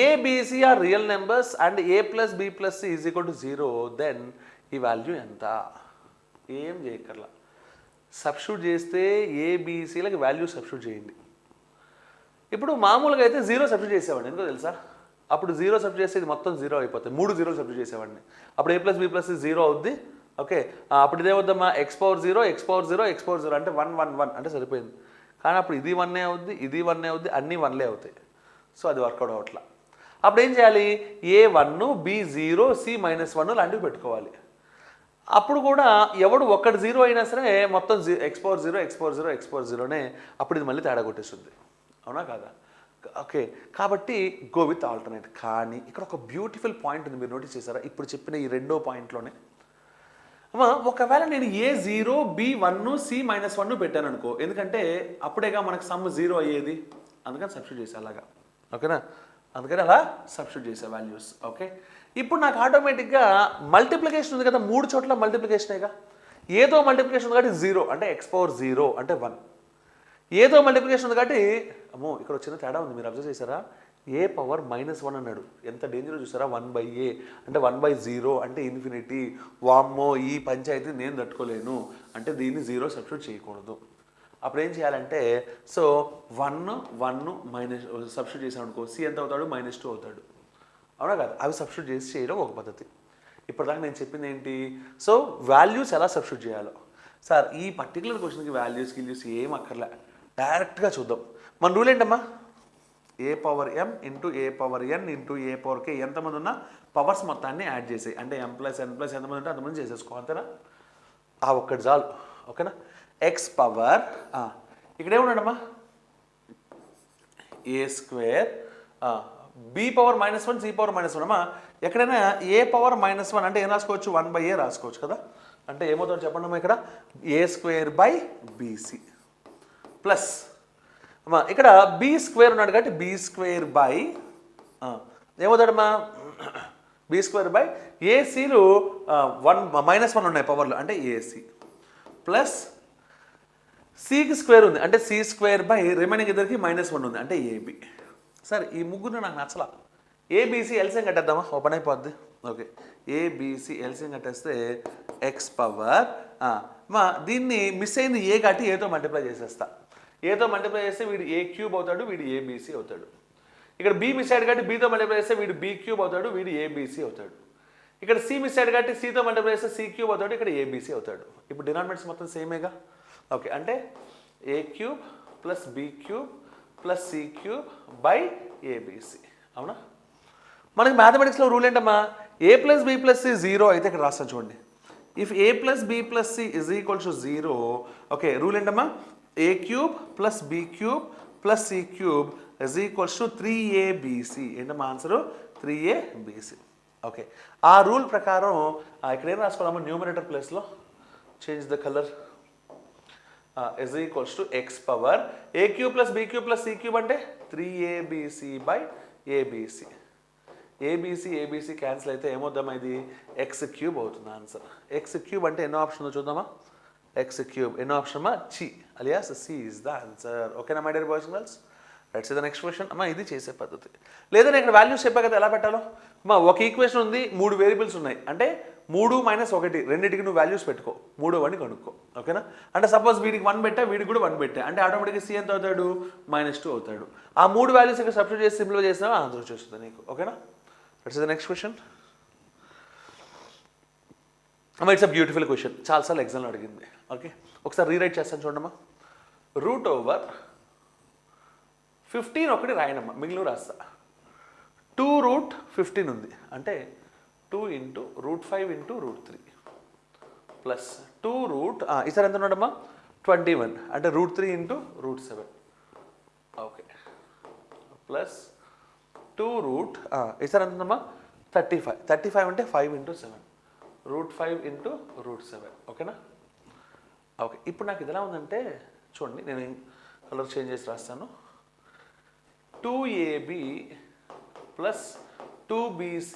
A, B, C are real numbers and A plus B plus C is equal to 0, then ఈ value ఎంత? ఏం చేయక్కర్లా, సబ్స్టిట్యూట్ చేస్తే ఏబిసిలకి వాల్యూ సబ్స్టిట్యూట్ చేయండి. ఇప్పుడు మామూలుగా అయితే 0 substitute చేసేవాడిని, ఎందుకో తెలుసా? అప్పుడు 0 సబ్స్టిట్యూట్ చేస్తే ఇది మొత్తం 0 అయిపోతుంది. 3 0 సబ్స్టిట్యూట్ చేసేవాడిని, అప్పుడు A ప్లస్ B ప్లస్ 0 అవుద్ది. ఓకే, అప్పుడు ఇదేమవుద్దమ్మా x⁴0 x⁴0 x⁴0 అంటే 1 1 1 అంటే సరిపోయింది. కానీ అప్పుడు ఇది 1 అవుద్ది, ఇది 1 అవుద్ది, అన్నీ 1లే అవుతాయి. సో అది వర్కౌట్ అవ్వట్లా. అప్పుడు ఏం చేయాలి, A1 B0 C-1 లాంటివి పెట్టుకోవాలి. అప్పుడు కూడా ఎవడు ఒక్కటి 0 అయినా సరే మొత్తం x⁴0 x⁴0 x⁴0నే, అప్పుడు ఇది మళ్ళీ తేడా కొట్టేస్తుంది. అవునా కాదా? ఓకే, కాబట్టి గో విత్ ఆల్టర్నేట్. కానీ ఇక్కడ ఒక బ్యూటిఫుల్ పాయింట్ ఉంది, మీరు నోటీస్ చేశారా? ఇప్పుడు చెప్పిన ఈ రెండో పాయింట్లోనే ఒకవేళ నేను A0 B1 C-1 పెట్టాను అనుకో, ఎందుకంటే అప్పుడేగా మనకు సమ్ 0 అయ్యేది, అందుకని సబ్స్టిట్యూట్ చేసే అలాగా. ఓకేనా, అందుకని అలా సబ్స్టిట్యూట్ చేసే వాల్యూస్. ఓకే, ఇప్పుడు నాకు ఆటోమేటిక్గా మల్టిప్లికేషన్ ఉంది కదా, 3 చోట్ల మల్టిప్లికేషనేగా. ఏదో మల్టిప్లికేషన్ ఉంది కాబట్టి 0 అంటే x⁴0 అంటే 1. ఏదో మల్టిప్లికేషన్ ఉంది కాబట్టి అమ్మో ఇక్కడ వచ్చిన తేడా ఉంది, మీరు అబ్జర్వ్ చేశారా? A⁻−1 అన్నాడు, ఎంత డేంజర్ చూసారా? 1/a అంటే 1/0 అంటే ఇన్ఫినిటీ. వామ్మో ఈ పంచాయతీ నేను తట్టుకోలేను అంటే దీన్ని 0 సబ్స్టిట్యూట్ చేయకూడదు. అప్పుడు ఏం చేయాలంటే, సో 1 1 మైనస్ సబ్స్టిట్యూట్ చేసాం అనుకో, సి ఎంత అవుతాడు? -2 అవుతాడు. అవునా కదా? అవి సబ్స్టిట్యూట్ చేసి చేయడం ఒక పద్ధతి. ఇప్పటిదాకా నేను చెప్పింది ఏంటి? సో వాల్యూస్ ఎలా సబ్స్టిట్యూట్ చేయాలో. సార్ ఈ పర్టికులర్ క్వశ్చన్కి వాల్యూస్ గిల్యూస్ ఏం అక్కర్లే, డైరెక్ట్గా చూద్దాం. మన రూల్ ఏంటమ్మా? A⁻m into A⁻n into A⁻k ఎంతమంది ఉన్నా పవర్స్ మొత్తాన్ని యాడ్ చేసేయి. అంటే m+n+ ఎంతమంది ఉంటే అంతమంది చేసేసుకో, అంతేనా? ఆ ఒక్కటి చాలు. ఓకేనా, x పవర్ ఇక్కడ ఏమున్నాడమ్మా A² B⁻−1 C⁻−1 అమ్మా. ఎక్కడైనా A⁻−1 అంటే ఏం రాసుకోవచ్చు? 1/a రాసుకోవచ్చు కదా. అంటే ఏమవుతుందో చెప్పండి అమ్మా, ఇక్కడ A²/BC ప్లస్ అమ్మా ఇక్కడ B² ఉన్నాడు కాబట్టి B² ఏమవుతాడమ్మా B²/ACలు 1 ఉన్నాయి పవర్లు అంటే AC ప్లస్ సికి స్క్వేర్ ఉంది అంటే C² రిమైనింగ్ ఇద్దరికి -1 ఉంది అంటే AB. సరే ఈ ముగ్గురు నాకు నచ్చలా. ABC ఎల్సిఎం కట్టేద్దామా, ఓపెన్ అయిపోద్ది. ఓకే, ABC ఎల్సిఎం కట్టేస్తే x పవర్ దీన్ని మిస్ అయింది A కాబట్టి ఏతో మల్టిప్లై చేసేస్తా. ఏతో మల్టిప్లై చేస్తే వీడు A³ అవుతాడు, వీడు ABC అవుతాడు. ఇక్కడ B మిస్ అయ్యాడు కాబట్టి Bతో మల్టిప్లై చేస్తే వీడు B³ అవుతాడు, వీడు ABC అవుతాడు. ఇక్కడ C మిస్ అయ్యాడు కాబట్టి Cతో మల్టిప్లై చేస్తే C³ అవుతాడు, ఇక్కడ ABC అవుతాడు. ఇప్పుడు డినామినేటర్స్ మొత్తం సేమేగా. ఓకే, అంటే A³ + B³ + C³ ABC. అవునా? మనకి మ్యాథమెటిక్స్లో రూల్ ఏంటమ్మా? A + B + C 0 అయితే ఇక్కడ రాస్తాను చూడండి. If A + B + C = 0, okay rule ఏంటమ్మా? A³ + B³ + C³ = 3ABC. ఏంటమ్మా ఆన్సరు? 3ABC. ఓకే, ఆ రూల్ ప్రకారం ఇక్కడ ఏం రాసుకోవాలమ్మా? న్యూమరేటర్ ప్లేస్లో change the colour x power A³ + B³ + C³ అంటే 3ABC/ABC. ABC క్యాన్సిల్ అయితే ఏమవుద్దామా? ఇది x³ అవుతుంది ఆన్సర్. x³ అంటే ఎన్నో ఆప్షన్ చూద్దామా? x³ ఎన్నో ఆప్షన్ అమ్మా? C alias C is the answer. ఓకేనా my dear boys and girls? Let's see the next question. అమ్మా ఇది చేసే పద్ధతి లేదని ఇక్కడ వాల్యూస్ చెప్పా కదా ఎలా పెట్టాలో. అమ్మా ఒక ఈక్వేషన్ ఉంది, 3 వేరియబుల్స్ ఉన్నాయి అంటే 3 - 1 రెండింటికి నువ్వు వాల్యూస్ పెట్టుకో, 3వ వాడిని కనుక్కో. ఓకేనా, అంటే సపోజ్ వీడికి 1 పెట్టా, వీడికి కూడా 1 పెట్టా అంటే ఆటోమేటిక్గా C ఎంత అవుతాడు? -2 అవుతాడు. ఆ 3 వాల్యూస్ ఇక్కడ సబ్స్టిట్యూట్ చేసి సింప్లిఫై చేసినా ఆన్సర్ వచ్చేస్తుంది నీకు. ఓకేనా, let's see the next question. అమ్మా ఇట్స్ అ బ్యూటిఫుల్ క్వశ్చన్, చాలాసార్లు ఎగ్జామ్లో అడిగింది. ఓకే, ఒకసారి రీరైట్ చేస్తాను చూడమ్మా. √15 ఒకటి రాయనమ్మా, మిగిలిన రాస్తా. 2√15 ఉంది అంటే 2 × √5 × √3 ప్లస్ 2 ఈసారి ఎంత ఉన్నాడమ్మా? 21 అంటే √3 × √7. ఓకే, ప్లస్ 2 ఈసారి ఎంత ఉందమ్మా? 35 అంటే 5 × 7 √5 × √7. ఓకేనా. ఓకే, ఇప్పుడు నాకు ఇది ఎలా ఉందంటే చూడండి, నేను కలర్ చేంజ్ చేసి రాస్తాను. 2AB plus 2BC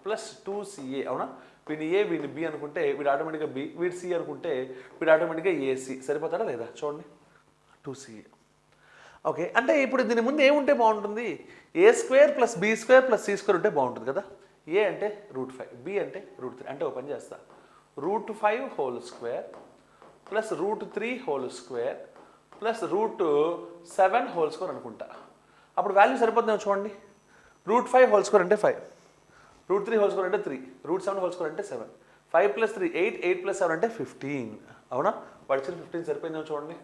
plus 2CA అవునా? వీడిని ఏ వీడిని బి అనుకుంటే వీడు ఆటోమేటిక్గా బి, వీడు సి అనుకుంటే వీడు ఆటోమేటిక్గా ఏసీ. సరిపోతాడా లేదా చూడండి, 2CA. ఓకే, అంటే ఇప్పుడు దీని ముందు ఏముంటే బాగుంటుంది? A² plus B² plus C² ఉంటే బాగుంటుంది కదా. ఏ అంటే √5, బి అంటే √3. అంటే ఓపెన్ చేస్తా, √5 whole square plus √3 whole square plus √7 whole square అనుకుంటా. అప్పుడు వాల్యూ సరిపోతుందేమో చూడండి. √5 హోల్ స్క్వేర్ అంటే 5, √3 హోల్ స్క్వేర్ అంటే 3, √7 హోల్ స్క్వేర్ అంటే 7, 5 ప్లస్ 3 8, 8 ప్లస్ 7 అంటే 15. అవునా? వాడు ఇచ్చిన 15 సరిపోయిందేమో చూడండి,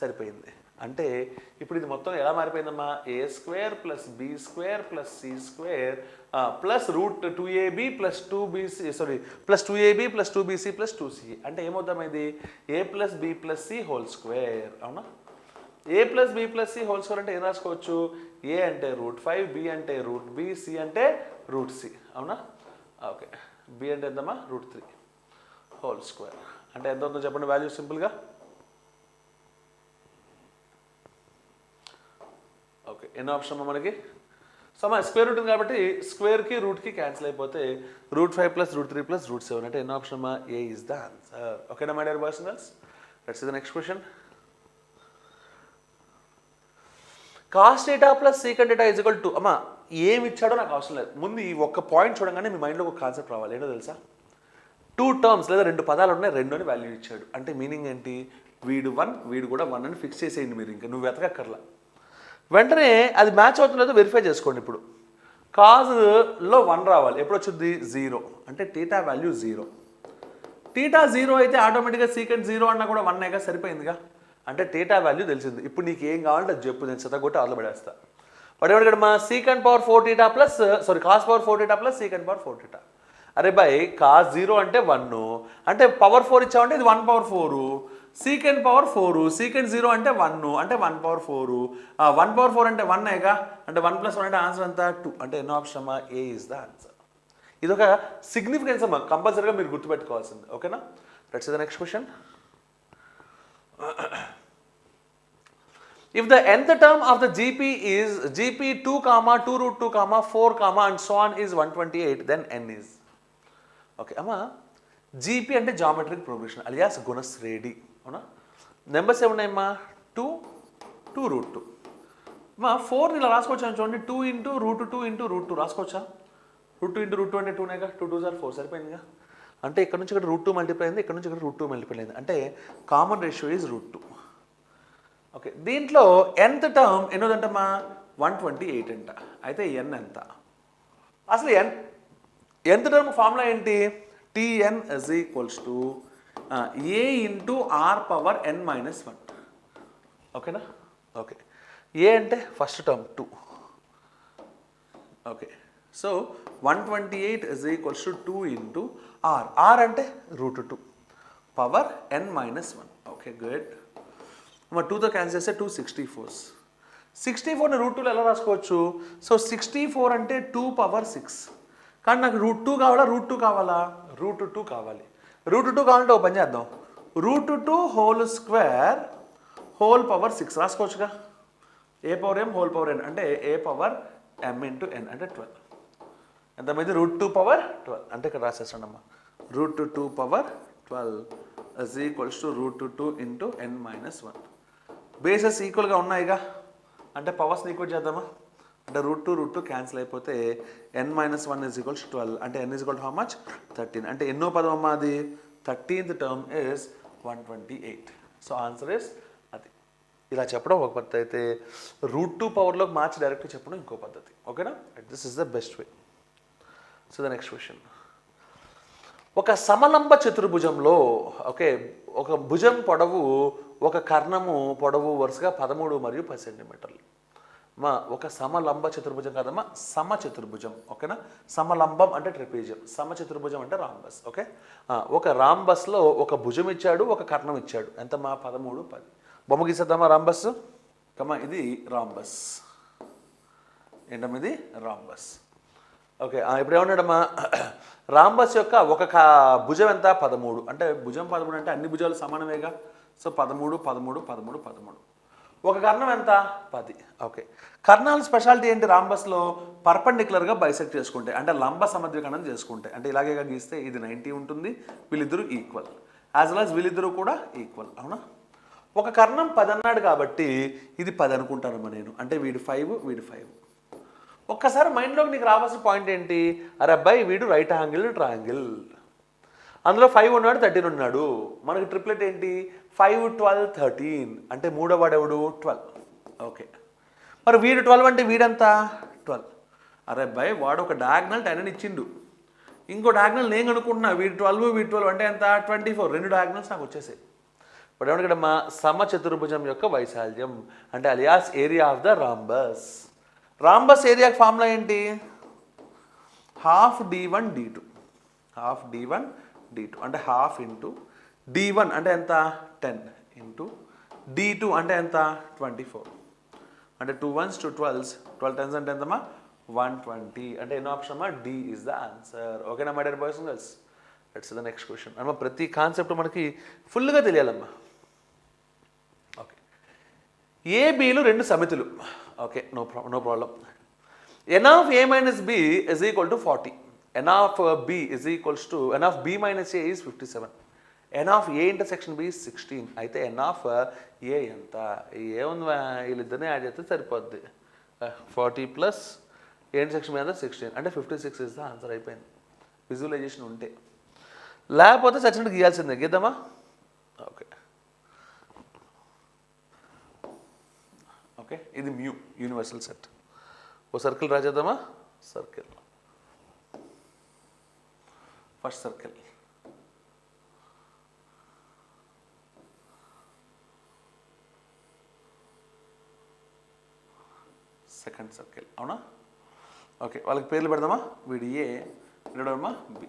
సరిపోయింది. అంటే ఇప్పుడు ఇది మొత్తం ఎలా మారిపోయిందమ్మా? A² plus B² plus C² plus √2AB plus 2BC plus 2AB plus 2BC plus 2CA. అంటే ఏమవుతాం ఇది? A plus B plus C whole square. అవునా? A plus B plus C whole square అంటే ఏం రాసుకోవచ్చు? A అంటే √5, B అంటే √B, C అంటే √C. అవునా? ఓకే, B అంటే ఎంతమ్మా? √3 హోల్ స్క్వేర్. అంటే ఎంత ఉందో చెప్పండి వాల్యూ సింపుల్గా. ఓకే, ఎన్నో ఆప్షన్ మనకి? సో మన స్క్వేర్ రూట్ ఉంది కాబట్టి స్క్వేర్కి రూట్కి క్యాన్సిల్ అయిపోతే √5 ప్లస్ √3 ప్లస్ √7 అంటే ఎన్నో ఆప్షన్ అమ్మా? A is the answer. ఓకేనా my dear boys and girls? Let's see the next question. cos θ plus secant θ is equal to, అమ్మా ఏమి ఇచ్చాడో నాకు అవసరం లేదు, ముందు ఈ ఒక్క పాయింట్ చూడగానే మీ మైండ్లో ఒక కాన్సెప్ట్ రావాలి. ఏంటో తెలుసా? 2 టర్మ్స్ లేదా 2 పదాలు ఉన్నాయి, 2 అని వాల్యూ ఇచ్చాడు. అంటే మీనింగ్ ఏంటి? వీడు 1, వీడు కూడా 1 అని ఫిక్స్ చేసేయండి మీరు, ఇంకా నువ్వు వెతకక్కర్లా. వెంటనే అది మ్యాచ్ అవుతుందో వెరిఫై చేసుకోండి. ఇప్పుడు కాజ్లో 1 రావాలి, ఎప్పుడు వచ్చింది? 0, అంటే θ వాల్యూ 0. θ 0 అయితే ఆటోమేటిక్గా సీకెంట్ 0 అన్నా కూడా 1 సరిపోయిందిగా. అంటే θ వాల్యూ తెలిసింది. ఇప్పుడు నీకు ఏం కావాలంటే అది చెప్పు, నేను చెత్తగొట్టి ఆలో పడేస్తా. వాడు ఏమడిగాడు మా? secant power 4θ plus cos power 4θ plus secant power 4θ. అరే బై, cos 0 అంటే 1, అంటే పవర్ 4 ఇచ్చామంటే ఇది 1 పవర్ 4, secant పవర్ 4, secant 0 అంటే 1, అంటే 1 పవర్ 4, 1 పవర్ 4 అంటే 1 అంటే 1 ప్లస్ 1 అంటే ఆన్సర్ అంతా 2. అంటే ఎన్నో ఆప్షన్ అమ్మా? A is the answer. ఇది ఒక సిగ్నిఫికెన్స్ అమ్మా, కంపల్సరీగా మీరు గుర్తుపెట్టుకోవాల్సింది. ఓకేనా? Let's see the next question. If the nth term of the GP is GP 2, 2√2, 4, and so on is 128, then n is. Okay అమ్మా, GP అంటే జామెట్రిక్ ప్రోగ్రెషన్ అలియాస్ గుణశ్రేణి. అవునా? నెంబర్స్ ఏమున్నాయమ్మా? 2, 2√2. అమ్మా 4 ఇలా రాసుకోవచ్చా చూడండి, 2 ఇంటూ √2 ఇంటూ √2 రాసుకోవచ్చా? √2 ఇంటూ √2 అంటే 2నేగా, 2 2 4 సరిపోయిందిగా. అంటే ఇక్కడ నుంచి ఇక్కడ √2 మల్టిప్లై అయింది, ఇక్కడ నుంచి ఇక్కడ √2 మల్టిప్లై అయింది, అంటే కామన్ రేషియో ఈజ్ √2. ఓకే, దీంట్లో nth టర్మ్ ఎన్నోదంటమ్మా? 128 అంట. అయితే n ఎంత? అసలు nth టర్మ్ ఫార్ములా ఏంటి? Tn is equals to a into r power n minus 1. ఓకేనా? ఓకే, ఏ అంటే first term 2. Okay, so 128 is equals to 2 into r. r అంటే √2 power n minus 1. Okay, good. 2తో cancel చేస్తే 2 64. 64ని √2లో ఎలా రాసుకోవచ్చు? సో 64 అంటే 2 పవర్ 6. కానీ నాకు √2 కావాలా, √2 కావాలా? √2 కావాలి. √2 కావాలంటే ఓ పని చేద్దాం, √2 హోల్ స్క్వేర్ హోల్ పవర్ 6 రాసుకోవచ్చుగా. A power m whole power n అంటే A power m into n అంటే 12. ఎంతమంది? √2 పవర్ 12 అంటే ఇక్కడ రాసేస్తానమ్మా, √2 power 12 is equals to √2 into n minus 1. Bases ఈక్వల్గా ఉన్నాయిగా, అంటే పవర్స్ని ఈక్వల్ చేద్దామా? అంటే √2 క్యాన్సిల్ అయిపోతే n minus 1 is equals to 12, అంటే n is equal to how much? 13. అంటే ఎన్నో పదం అమ్మా అది? 13th term is 128. So answer is అది. ఇలా చెప్పడం ఒక పద్ధతి అయితే, √2 పవర్లోకి మార్చి డైరెక్ట్గా చెప్పడం ఇంకో పద్ధతి. ఓకేనా? This is the best way. So the next question. ఒక సమలంబ చతుర్భుజంలో ఓకే, ఒక భుజం పొడవు ఒక కర్ణము పొడవు వరుసగా 13 మరియు 10 సెంటీమీటర్లు. మా ఒక సమలంబ చతుర్భుజం కాదమ్మా, సమచతుర్భుజం. ఓకేనా? సమలంబం అంటే ట్రెపీజియం, సమచతుర్భుజం అంటే రాంబస్. ఓకే, ఒక రాంబస్లో ఒక భుజం ఇచ్చాడు, ఒక కర్ణం ఇచ్చాడు. ఎంతమ్మా? 13, 10. బొమ్మ గీసేద్దామా రాంబస్? కమ్మా, ఇది రాంబస్. ఏంటమ్మా ఇది? రాంబస్. ఓకే, ఇప్పుడు ఏమన్నాడమ్మా? రాంబస్ యొక్క ఒక భుజం ఎంత? 13. అంటే భుజం 13 అంటే అన్ని భుజాలు సమానమేగా. సో 13, 13, 13, 13. ఒక కర్ణం ఎంత 10. ఓకే, కర్ణాల స్పెషాలిటీ ఏంటి రాంబస్లో? పర్పెండిక్యులర్గా బైసెక్ట్ చేసుకుంటే, అంటే లంబ సమద్వికరణం చేసుకుంటే, అంటే ఇలాగేగా గీస్తే ఇది 90 ఉంటుంది, వీళ్ళిద్దరూ ఈక్వల్, యాజ్ వెల్ యాజ్ వీళ్ళిద్దరూ కూడా ఈక్వల్. అవునా? ఒక కర్ణం 10 అన్నాడు కాబట్టి ఇది 10 అనుకుంటానమ్మా నేను, అంటే వీడు 5 వీడు 5. ఒక్కసారి మైండ్లోకి నీకు రావాల్సిన పాయింట్ ఏంటి? అరే అబ్బాయి వీడు రైట్ యాంగిల్ ట్రయాంగిల్, అందులో 5 ఉన్నాడు 13 ఉన్నాడు, మనకి ట్రిప్లెట్ ఏంటి 5 12 13, అంటే మూడో వాడు ఎవడు 12. ఓకే, మరి వీడు 12 అంటే వీడంతా 12. అరే అబ్బాయి వాడు ఒక డయాగ్నల్ 10 అని ఇచ్చిండు, ఇంకో డయాగ్నల్ నేను అనుకుంటున్నా వీడు 12 వీడు 12 అంటే ఎంత 24, రెండు డయాగ్నల్స్ నాకు వచ్చేసాయి. ఇప్పుడు ఏమన్నా ఇక్కడ మా సమచతుర్భుజం యొక్క వైశాల్యం అంటే alias area of the rhombus. Rhombus area formula ఏంటి? Half d1 d2, half d1 d2 అంటే హాఫ్ ఇంటూ d1 అంటే ఎంత 10 ఇంటూ d2 అంటే ఎంత 24, అంటే 2 1s 2 12s 12 10s అంటే ఎంతమ్మా 120, అంటే ఎన్నో ఆప్షన్ అమ్మా డి ఈజ్ ద ఆన్సర్. ఓకేనా my dear boys and girls? Let's the next question. అమ్మా ప్రతి కాన్సెప్ట్ మనకి ఫుల్గా తెలియాలమ్మా. ఓకే, ఏబీలు రెండు సమితులు. Okay, no problem. N of A minus B is equal to 40, N of B is equals to N of B minus A is 57, N of A intersection B 16. అయితే ఎన్ of ఏ ఎంత? ఏముంది వీళ్ళిద్దరిని యాడ్ చేస్తే సరిపోద్ది. 40 plus ఏ intersection B ఎంత 16, అంటే 56 is the answer. అయిపోయింది visualization ఉంటే, లేకపోతే సచిన్ గీయాల్సిందే. గీద్దామా? ఓకే ఓకే, ఇది మ్యూ యూనివర్సల్ సెట్. ఓ సర్కిల్ రాజేద్దామా? Circle, first circle, second circle. అవునా? ఓకే, వాళ్ళకి పేర్లు పెడదామా? వీడి ఏ, వీడమ్మా బి,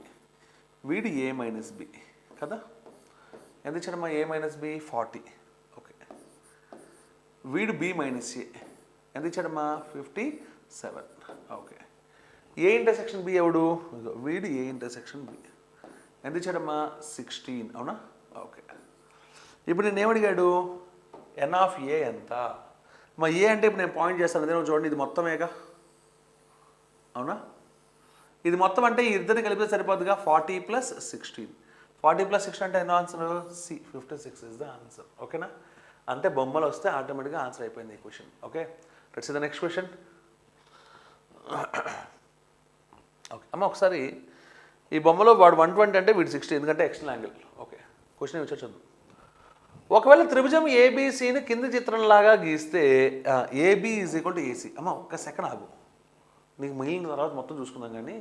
వీడి ఏ మైనస్ బి కదా. ఎంత ఇచ్చాడమ్మా ఏ మైనస్ బి 40. ఓకే, వీడు బి మైనస్ ఏ ఎంత ఇచ్చాడమ్మా 57. ఓకే, ఏ ఇంటర్సెక్షన్ బి ఎవడు? వీడు ఏ ఇంటర్సెక్షన్ బి ఎంత ఇచ్చాడమ్మా 16. అవునా? ఓకే, ఇప్పుడు నేను ఏమడిగాడు? ఎన్ ఆఫ్ ఏ ఎంత? మా ఏ అంటే ఇప్పుడు నేను పాయింట్ చేస్తాను అదే, చూడండి ఇది మొత్తమేగా. అవునా? ఇది మొత్తం అంటే ఈ ఇద్దరిని కలిపితే సరిపోద్దుగా. 40 ప్లస్ 16, 40 ప్లస్ 16 అంటే ఎన్నో answer? C 56 is the answer. ఓకేనా? అంటే బొమ్మలు వస్తే ఆటోమేటిక్గా ఆన్సర్ అయిపోయింది ఈ question. Okay, let's see the next question. Okay అమ్మ, ఒకసారి ఈ బొమ్మలో వాడు 120 అంటే వీడు 60, ఎందుకంటే ఎక్స్టర్నల్ యాంగిల్. ఓకే, క్వశ్చన్ వచ్చి చూద్దాం. ఒకవేళ త్రిభుజం ఏబీసీని కింది చిత్రంలాగా గీస్తే AB is equal to AC. అమ్మ ఒక్క సెకండ్ ఆగు, నీకు మిగిలిన తర్వాత మొత్తం చూసుకుందాం. కానీ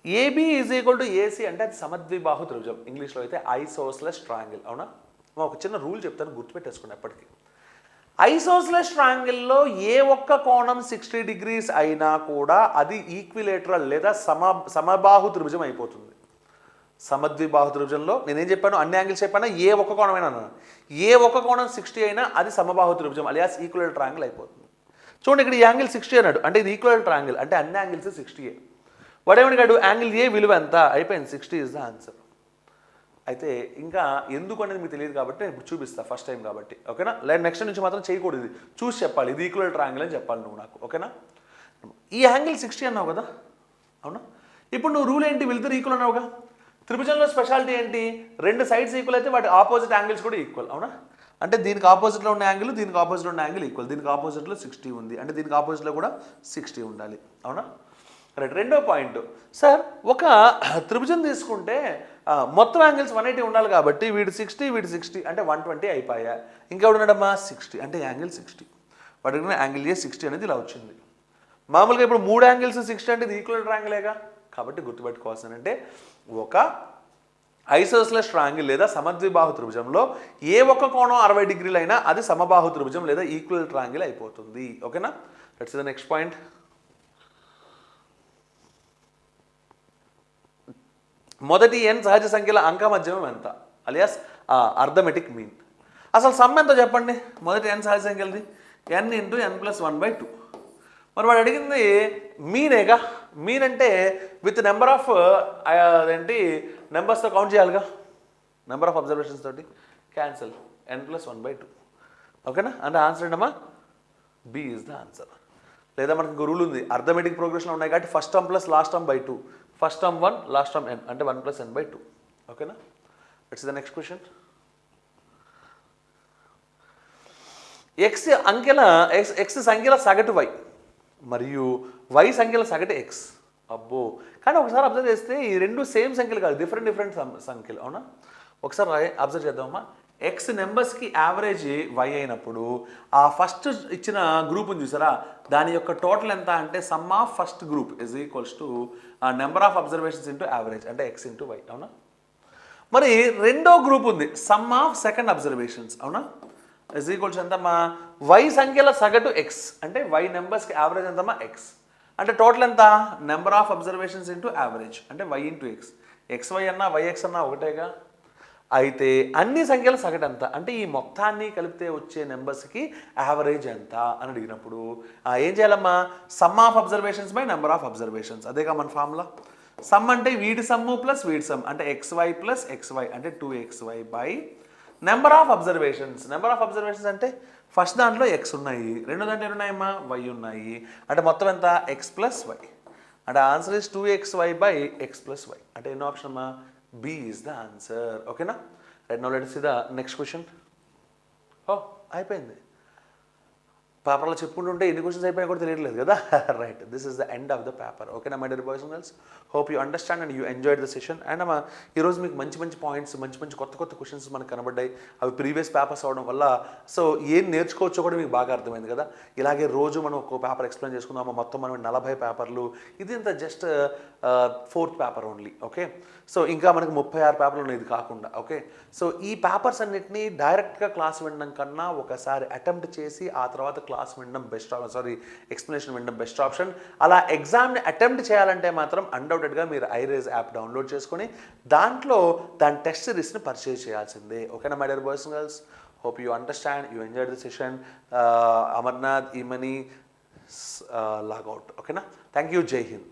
AB is equal to AC అంటే అది సమద్విబాహు త్రిభుజం, ఇంగ్లీష్లో అయితే ఐసోస్లెస్ ట్రయాంగిల్. అవునా? ఒక చిన్న రూల్ చెప్తాను, గుర్తుపెట్టేసుకోండి ఎప్పటికీ. ఐసోస్లెస్ ట్రయాంగిల్లో ఏ ఒక్క కోణం 60 degrees అయినా కూడా అది ఈక్విలేటరల్ లేదా సమబాహు త్రిభుజం అయిపోతుంది. సమద్విబాహు త్రిభుజంలో నేనేం చెప్పాను? అన్ని యాంగిల్స్ చెప్పాను, ఏ ఒక్క కోణమైనా అన్నాను. ఏ ఒక్క కోణం 60 అయినా అది సమబాహు త్రిభుజం అలియాస్ ఈక్వల్ ట్రయాంగిల్ అయిపోతుంది. చూడండి, ఇక్కడ ఈ యాంగిల్ 60 అన్నాడు, అంటే ఇది ఈక్వల్ ట్రయాంగిల్, అంటే అన్ని యాంగిల్స్ 60. వాడేమడిగాడు? యాంగిల్ ఏ విలువ ఎంత? అయిపోయింది, 60 ఇస్ ద ఆన్సర్. అయితే ఇంకా ఎందుకు అనేది మీకు తెలియదు కాబట్టి నేను ఇప్పుడు చూపిస్తాను, ఫస్ట్ టైం కాబట్టి. ఓకేనా? లేదు నెక్స్ట్ నుంచి మాత్రం చేయకూడదు, ఇది చూసి చెప్పాలి, ఇది ఈక్వల్ ట్రయాంగిల్ అని చెప్పాలి నువ్వు నాకు. ఓకేనా? ఈ యాంగిల్ 60 అన్నావు కదా. అవునా? ఇప్పుడు నువ్వు రూల్ ఏంటి? వీళ్ళిద్దరు ఈక్వల్ అన్నావుగా. త్రిభుజంలో స్పెషాలిటీ ఏంటి? రెండు సైడ్స్ ఈక్వల్ అయితే వాటి ఆపోజిట్ యాంగిల్స్ కూడా ఈక్వల్. అవునా? అంటే దీనికి ఆపోజిట్లో ఉన్న యాంగిల్ దీనికి ఆపోజిట్లో ఉన్న యాంగిల్ ఈక్వల్. దీనికి ఆపోజిట్లో 60 ఉంది, అంటే దీనికి ఆపోజిట్లో కూడా 60 ఉండాలి. అవునా? రైట్. రెండో పాయింట్, సార్ ఒక త్రిభుజం తీసుకుంటే మొత్తం యాంగిల్స్ 180 ఉండాలి కాబట్టి వీడు 60 వీడు 60 అంటే 120 అయిపోయా. ఇంకెవడు ఉన్నాడమ్మా 60 అంటే యాంగిల్ 60. వాడు యాంగిల్ ఏ 60 అనేది ఇలా వచ్చింది. మామూలుగా ఇప్పుడు మూడు యాంగిల్స్ 60 అంటే ఇది ఈక్వల్ ట్రయాంగిలేగా. కాబట్టి గుర్తుపెట్టుకోవాల్సింది అంటే ఒక ఐసోస్లెస్ ట్రయాంగిల్ లేదా సమద్విబాహు త్రిభుజంలో ఏ ఒక్క కోణం 60 degrees అయినా అది సమబాహు త్రిభుజం లేదా ఈక్వల్ ట్రయాంగిల్ అయిపోతుంది. ఓకేనా? Let's see the next point. మొదటి n సహజ సంఖ్యల అంక మధ్యమం ఎంత? Alias arithmetic mean. అసలు సమ్ ఎంతో చెప్పండి. మొదటి n సహజ సంఖ్యలది n ఇంటూ n ప్లస్ 1/2. మరి వాడు అడిగింది మీనేగా. మీన్ అంటే విత్ నెంబర్ ఆఫ్ అదేంటి నెంబర్స్తో కౌంట్ చేయాలిగా, నెంబర్ ఆఫ్ అబ్జర్వేషన్స్ తోటి క్యాన్సల్ n ప్లస్ 1/2. ఓకేనా? అంటే ఆన్సర్ ఏంటమ్మా? B is the answer. లేదా మనకి ఇంకో రూల్ ఉంది, అర్థమెటిక్ ప్రోగ్రెషన్లో ఉన్నాయి కాబట్టి first term plus last term by 2, first term 1 last term n అంటే 1 + n/2. ఓకేనా? It's the next question. x సంఖ్యల సగటు y మరియు y సంఖ్యల సగటు x. అబ్బో, కానీ ఒకసారి అబ్జర్వ్ చేస్తే ఈ రెండు సేమ్ సంఖ్యలు కాదు, డిఫరెంట్ సంఖ్యలు. అవునా? ఒకసారి అబ్జర్వ్ చేద్దామమ్మా. ఎక్స్ నెంబర్స్కి యావరేజ్ y అయినప్పుడు ఆ ఫస్ట్ ఇచ్చిన గ్రూప్ ఉంది చూసారా, దాని యొక్క టోటల్ ఎంత అంటే some of first group is equals to number of observations into average అంటే x ఇంటూ y. అవునా? మరి రెండో గ్రూప్ ఉంది సమ్ ఆఫ్ సెకండ్ అబ్జర్వేషన్స్. అవునా? ఇజ్ ఈక్వల్స్ ఎంతమ్మా? y సంఖ్యల సగటు x అంటే y నెంబర్స్కి యావరేజ్ ఎంతమ్మా? x అంటే టోటల్ ఎంత? Number of observations into average అంటే y ఇంటూ x. xy అన్నా yx అన్నా ఒకటేగా. అయితే అన్ని సంఖ్యల సగటు ఎంత అంటే ఈ మొత్తాన్ని కలిపితే వచ్చే నెంబర్స్కి యావరేజ్ ఎంత అని అడిగినప్పుడు ఏం చేయాలమ్మా? Sum of observations by number of observations. అదేగా మన ఫార్ములా. సమ్ అంటే వీడి సమ్ము ప్లస్ వీడి సమ్ అంటే xy ప్లస్ xy అంటే 2xy by number of observations. Number of observations అంటే ఫస్ట్ దాంట్లో x ఉన్నాయి, రెండో దాంట్లో ఎన్ని ఉన్నాయమ్మా? y ఉన్నాయి. అంటే మొత్తం ఎంత? x plus y. అంటే answer is 2xy by x plus y. అంటే ఎన్నో ఆప్షన్ అమ్మా? B is the answer. ఓకేనా? Right, now let us see the next question. ఓ అయిపోయింది. పేపర్లో చెప్పుకుంటుంటే ఎన్ని క్వశ్చన్స్ అయిపోయినా కూడా తెలియట్లేదు కదా. Right, this is the end of the paper. ఓకేనా my dear boys and girls? Hope you understand and you enjoyed the session. And అమ్మా ఈరోజు మీకు మంచి పాయింట్స్, మంచి కొత్త క్వశ్చన్స్ మనకు కనబడ్డాయి. అవి ప్రీవియస్ పేపర్స్ అవడం వల్ల సో ఏం నేర్చుకోవచ్చో కూడా మీకు బాగా అర్థమైంది కదా. ఇలాగే రోజు మనం ఒక్కో పేపర్ ఎక్స్ప్లెయిన్ చేసుకుందామా. మొత్తం మనం 40 పేపర్లు, ఇది ఇంత just 4th paper only. Okay, so ఇంకా మనకి 36 పేపర్లు ఉన్నాయి ఇది కాకుండా. ఓకే, సో ఈ పేపర్స్ అన్నిటినీ డైరెక్ట్గా క్లాస్ వినడం కన్నా ఒకసారి అటెంప్ట్ చేసి ఆ తర్వాత క్లాస్ వినడం బెస్ట్ ఎక్స్ప్లెనేషన్ వినడం బెస్ట్ ఆప్షన్. అలా ఎగ్జామ్ని అటెంప్ట్ చేయాలంటే మాత్రం అన్డౌటెడ్గా మీరు ఐరేజ్ యాప్ డౌన్లోడ్ చేసుకొని దాంట్లో దాని టెస్ట్ సిరీస్ని పర్చేజ్ చేయాల్సిందే. ఓకేనా my dear boys and girls? Hope you understand, you enjoy the session. Amarnath Emani logout. ఓకేనా? Thank you. జై హింద్.